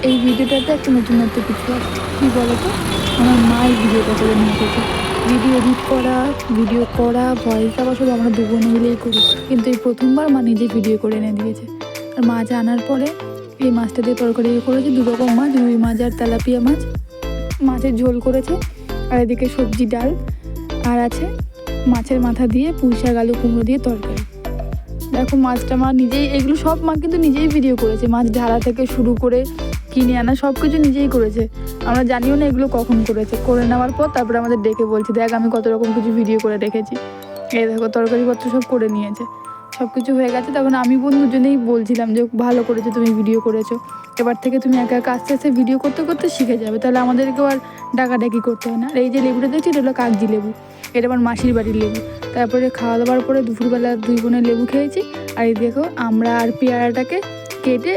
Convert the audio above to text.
এই ভিডিওটাতে একটা নতুনত্ব কিছু আছে, কী বলো তো, আমার মা এই ভিডিওটা করে নিয়ে এসেছে। ভিডিও এডিট করা, ভিডিও করা, ভয়েস দেওয়া সব আমরা দু বোনে মিলেই করি, কিন্তু এই প্রথমবার মা নিজে ভিডিও করে এনে দিয়েছে। আর মাছ আনার পরে এই মাছটা দিয়ে তরকারি করেছে, দু রকম মাছ, রুই মাছ আর তেলাপিয়া মাছ। মাছের ঝোল করেছে, আর এদিকে সবজি ডাল, আর আছে মাছের মাথা দিয়ে পুঁই শাক আলু কুমড়ো দিয়ে তরকারি। দেখো মাছটা মা নিজেই, এগুলো সব মা কিন্তু নিজেই ভিডিও করেছে, মাছ ঢালা থেকে শুরু করে কিনে আনা সব কিছু নিজেই করেছে। আমরা জানিও না এগুলো কখন করেছে। করে নেওয়ার পর তারপরে আমাদের ডেকে বলছে, দেখ আমি কত রকম কিছু ভিডিও করে রেখেছি। এই দেখো তরকারিপত্র সব করে নিয়েছে, সব কিছু হয়ে গেছে। তখন আমি বোন দুজনেই বলছিলাম যে ভালো করেছো, তুমি ভিডিও করেছো, এবার থেকে তুমি একা একা আস্তে আস্তে ভিডিও করতে করতে শিখে যাবে, তাহলে আমাদেরকেও আর ডাকাডাকি করতে হয় না। আর এই যে লেবুটা দেখছি, এটা হলো কাগজি লেবু, এটা আমার মাসির বাড়ির লেবু। তারপরে খাওয়া দাওয়ার পরে দুপুরবেলা দুই বোনে লেবু খেয়েছি। আর এই দেখো আমরা আর পেয়ারাটাকে কেটে